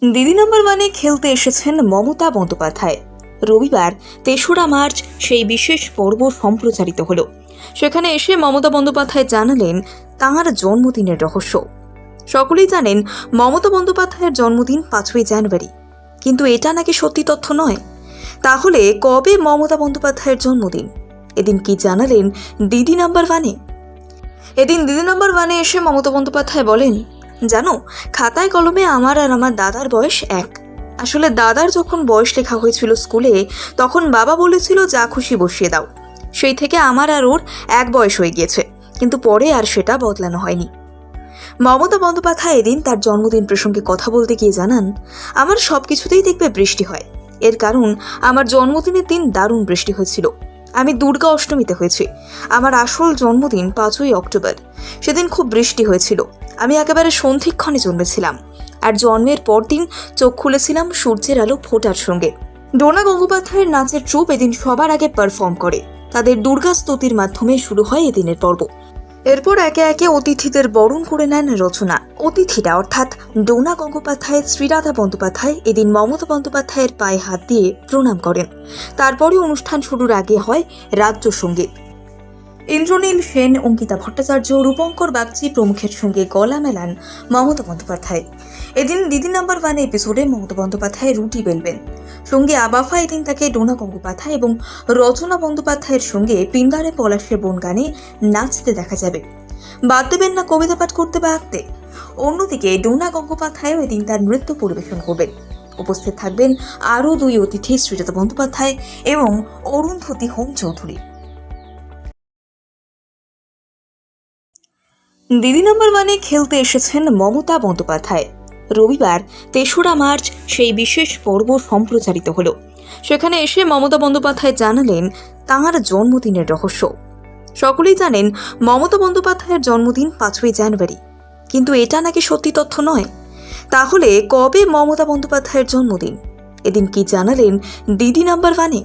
দিদি নম্বর ওয়ানে খেলতে এসেছেন মমতা বন্দ্যোপাধ্যায়। রবিবার ৩রা মার্চ সেই বিশেষ পর্ব সম্প্রচারিত হলো। সেখানে এসে মমতা বন্দ্যোপাধ্যায় জানালেন তাঁর জন্মদিনের রহস্য। সকলেই জানেন মমতা বন্দ্যোপাধ্যায়ের জন্মদিন ৫ই জানুয়ারি, কিন্তু এটা নাকি সত্যি তথ্য নয়। তাহলে কবে মমতা বন্দ্যোপাধ্যায়ের জন্মদিন? এদিন কি জানালেন দিদি নম্বর ওয়ানে? এদিন দিদি নম্বর ওয়ানে এসে মমতা বন্দ্যোপাধ্যায় বলেন, জানো, খাতায় কলমে আমার আর আমার দাদার বয়স এক। আসলে দাদার যখন বয়স লেখা হয়েছিল স্কুলে, তখন বাবা বলেছিল যা খুশি বসিয়ে দাও। সেই থেকে আমার আর ওর এক বয়স হয়ে গিয়েছে, কিন্তু পরে আর সেটা বদলানো হয়নি। মমতা বন্দ্যোপাধ্যায় এদিন তার জন্মদিন প্রসঙ্গে কথা বলতে গিয়ে জানান, আমার সব কিছুতেই দেখবে বৃষ্টি হয়। এর কারণ আমার জন্মদিনের দিন দারুণ বৃষ্টি হয়েছিল। আমি দুর্গা অষ্টমীতে হয়েছি। আমার আসল জন্মদিন 5ই অক্টোবর। সেদিন খুব বৃষ্টি হয়েছিল। আমি একেবারে সন্ধিক্ষণে জন্মেছিলাম, আর জন্মের পরদিন চোখ খুলেছিলাম সূর্যের আলো ফোটার সঙ্গে। ডোনা গঙ্গোপাধ্যায়ের নাচের ট্রুপ এদিন সবার আগে পারফর্ম করে। তাদের দুর্গা স্তুতির মাধ্যমে শুরু হয় এদিনের পর্ব। এরপর একে একে অতিথিদের বরণ করে নেন রচনা। অতিথিরা অর্থাৎ ডোনা গঙ্গোপাধ্যায়ের শ্রীরাধা বন্দ্যোপাধ্যায় এদিন মমতা বন্দ্যোপাধ্যায়ের পায়ে হাত দিয়ে প্রণাম করেন। তারপরে অনুষ্ঠান শুরুর আগে হয় রাজ্য সঙ্গীত। ইন্দ্রনীল সেন, অঙ্কিতা ভট্টাচার্য, রূপঙ্কর বাগচি প্রমুখের সঙ্গে গলা মেলান মমতা বন্দ্যোপাধ্যায়। এদিন দিদি নম্বর ওয়ান এপিসোডে মমতা বন্দ্যোপাধ্যায় রুটি বেলবেন। সঙ্গে আবাফা এদিন তাকে ডোনা গঙ্গোপাধ্যায় এবং রচনা বন্দ্যোপাধ্যায়ের সঙ্গে পিঙ্গারে পলাশের বন গানে নাচতে দেখা যাবে। বাদ দেবেন না কবিতা পাঠ করতে বা আঁকতে। অন্যদিকে ডোনা গঙ্গোপাধ্যায়ও এদিন তার নৃত্য পরিবেশন করবেন। উপস্থিত থাকবেন আরও 2 অতিথি, শ্রীজাতা বন্দ্যোপাধ্যায় এবং অরুন্ধতী হোম চৌধুরী। দিদি নম্বর ওয়ানে খেলতে এসেছেন মমতা বন্দ্যোপাধ্যায়। রবিবার ৩রা মার্চ সেই বিশেষ পর্ব সম্প্রচারিত হলো। সেখানে এসে মমতা বন্দ্যোপাধ্যায় জানালেন তাঁর জন্মদিনের রহস্য। সকলেই জানেন মমতা বন্দ্যোপাধ্যায়ের জন্মদিন 5ই জানুয়ারি, কিন্তু এটা নাকি সত্যি তথ্য নয়। তাহলে কবে মমতা বন্দ্যোপাধ্যায়ের জন্মদিন? এদিন কি জানালেন দিদি নম্বর ওয়ানে?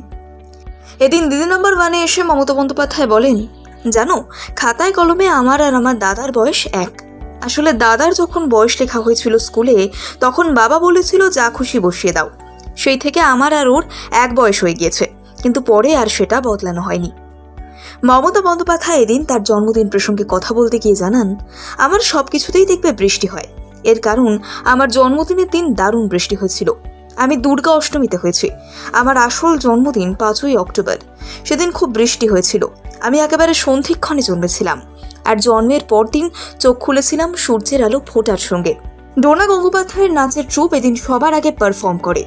এদিন দিদি নম্বর ওয়ানে এসে মমতা বন্দ্যোপাধ্যায় বলেন, জানো, খাতায় কলমে আমার আর আমার দাদার বয়স এক। আসলে দাদার যখন বয়স লেখা হয়েছিল স্কুলে, তখন বাবা বলেছিল যা খুশি বসিয়ে দাও। সেই থেকে আমার আর ওর এক বয়স হয়ে গিয়েছে, কিন্তু পরে আর সেটা বদলানো হয়নি। মমতা বন্দ্যোপাধ্যায় এদিন তার জন্মদিন প্রসঙ্গে কথা বলতে গিয়ে জানান, আমার সব কিছুতেই দেখবে বৃষ্টি হয়। এর কারণ আমার জন্মদিনের দিন দারুণ বৃষ্টি হয়েছিল। আমি দুর্গা অষ্টমীতে হয়েছি। আমার আসল জন্মদিন 5ই অক্টোবর। সেদিন খুব বৃষ্টি হয়েছিল। আমি একেবারে সন্ধিক্ষণে জন্মেছিলাম, আর জন্মের পরদিন চোখ খুলেছিলাম সূর্যের আলো ফোটার সঙ্গে। ডোনা গঙ্গোপাধ্যায়ের নাচের ট্রুপ এদিন সবার আগে পারফর্ম করে।